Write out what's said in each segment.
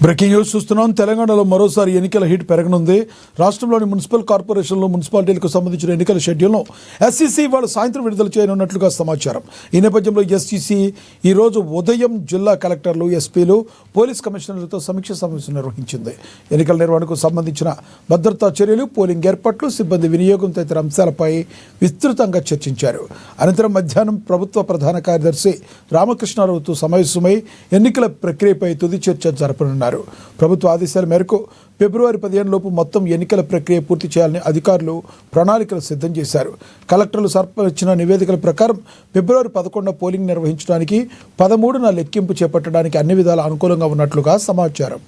Breaking news చూస్తున్నాం. తెలంగాణలో మరోసారి ఎన్నికల హీట్ పెరగనుంది. రాష్ట్రంలోని మున్సిపల్ కార్పొరేషన్లు మున్సిపాలిటీలకు సంబంధించిన ఎన్నికల షెడ్యూల్ను ఎస్ఈసీ వాళ్ళు సాయంత్రం విడుదల చేయనున్నట్లుగా సమాచారం. ఈ నేపథ్యంలో ఎస్ఈసీ ఈరోజు ఉదయం జిల్లా కలెక్టర్లు, ఎస్పీలు, పోలీస్ కమిషనర్లతో సమీక్ష సమావేశం నిర్వహించింది. ఎన్నికల నిర్వహణకు సంబంధించిన భద్రతా చర్యలు, పోలింగ్ ఏర్పాట్లు, సిబ్బంది వినియోగం తదితర అంశాలపై విస్తృతంగా చర్చించారు. అనంతరం మధ్యాహ్నం ప్రభుత్వ ప్రధాన కార్యదర్శి రామకృష్ణారావుతో సమావేశమై ఎన్నికల ప్రక్రియపై తుది చర్చ జరపనున్నారు. ప్రభుత్వ ఆదేశాల మేరకు ఫిబ్రవరి 15 లోపు మొత్తం ఎన్నికల ప్రక్రియ పూర్తి చేయాలని అధికారులు ప్రణాళికలు సిద్ధం చేశారు. కలెక్టర్లు సమర్పించిన నివేదికల ప్రకారం ఫిబ్రవరి 11 పోలింగ్ నిర్వహించడానికి, 13న లెక్కింపు చేపట్టడానికి అన్ని విధాల అనుకూలంగా ఉన్నట్లుగా సమాచారం.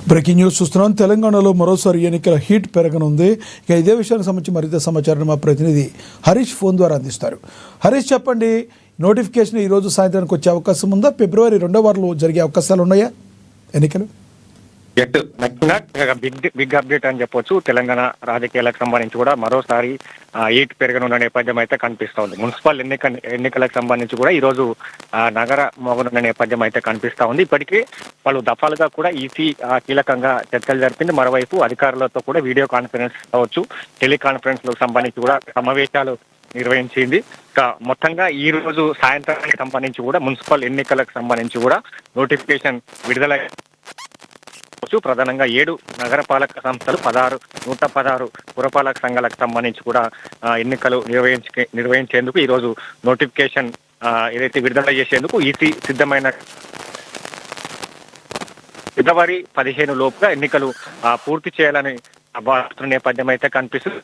బ్రేకింగ్ న్యూస్ చూస్తున్నాం. తెలంగాణలో మరోసారి ఎన్నికల హీట్ పెరగనుంది. ఇక ఇదే విషయానికి సంబంధించి మరింత సమాచారాన్ని మా ప్రతినిధి హరీష్ ఫోన్ ద్వారా అందిస్తారు. హరీష్, చెప్పండి, నోటిఫికేషన్ ఈరోజు సాయంత్రానికి వచ్చే అవకాశం ఉందా? ఫిబ్రవరి 2వ వారంలో జరిగే అవకాశాలు ఉన్నాయా ఎన్నికలు? బిగ్ అప్డేట్ అని చెప్పొచ్చు. తెలంగాణ రాజకీయాలకు సంబంధించి కూడా మరోసారి హీట్ పెరగనున్న నేపథ్యం అయితే కనిపిస్తోంది. మున్సిపల్ ఎన్నికలకు సంబంధించి కూడా ఈ రోజు నగర మోగనున్న నేపథ్యం అయితే కనిపిస్తా ఉంది. ఇప్పటికీ పలు దఫాలుగా కూడా ఈసీ కీలకంగా చర్చలు జరిపింది. మరోవైపు అధికారులతో కూడా వీడియో కాన్ఫరెన్స్ కావచ్చు, టెలికాన్ఫరెన్స్ లకు సంబంధించి కూడా సమావేశాలు నిర్వహించింది. మొత్తంగా ఈ రోజు సాయంత్రానికి సంబంధించి కూడా మున్సిపల్ ఎన్నికలకు సంబంధించి కూడా నోటిఫికేషన్ విడుదల. ప్రధానంగా 7 నగరపాలక సంస్థలు, 116 పురపాలక సంఘాలకు సంబంధించి కూడా ఎన్నికలు నిర్వహించేందుకు ఈ రోజు నోటిఫికేషన్ ఏదైతే విడుదల చేసేందుకు ఈసీ సిద్ధమైన ఫిబ్రవరి 15 లోపుగా ఎన్నికలు పూర్తి చేయాలని భావిస్తున్న నేపథ్యం అయితే కనిపిస్తుంది.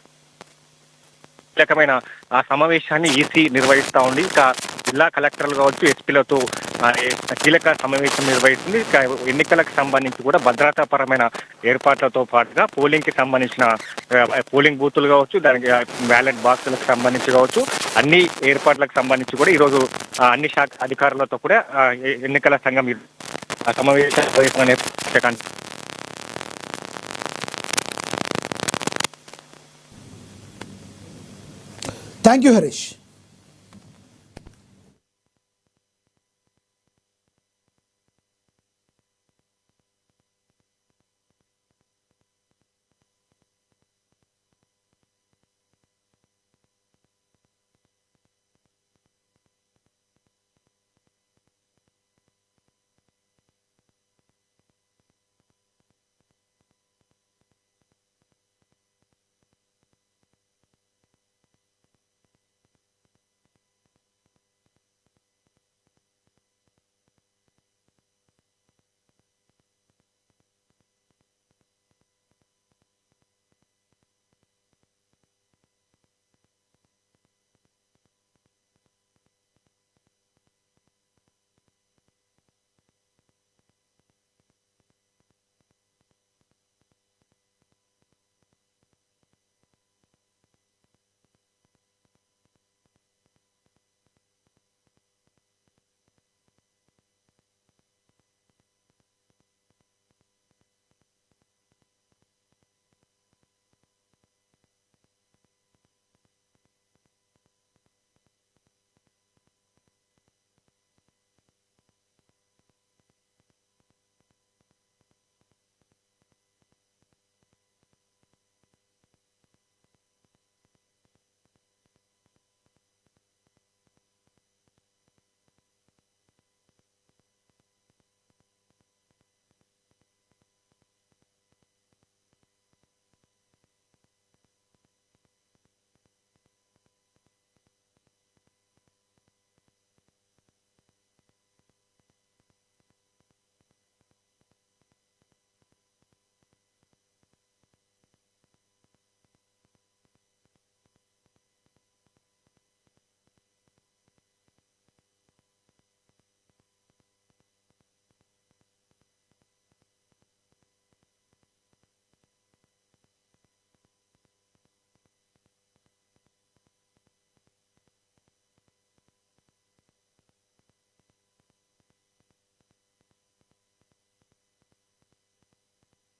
కీలకమైన ఆ సమావేశాన్ని ఈసీ నిర్వహిస్తా ఉంది. ఇక జిల్లా కలెక్టర్లు కావచ్చు, ఎస్పీలతో కీలక సమావేశం నిర్వహిస్తుంది. ఇక ఎన్నికలకు సంబంధించి కూడా భద్రతాపరమైన ఏర్పాట్లతో పాటుగా పోలింగ్ కి సంబంధించిన పోలింగ్ బూతులు కావచ్చు, దానికి బ్యాలెట్ బాక్సులకు సంబంధించి కావచ్చు, అన్ని ఏర్పాట్లకు సంబంధించి కూడా ఈరోజు అన్ని శాఖ అధికారులతో కూడా ఎన్నికల సంఘం సమావేశం. Thank you Harish.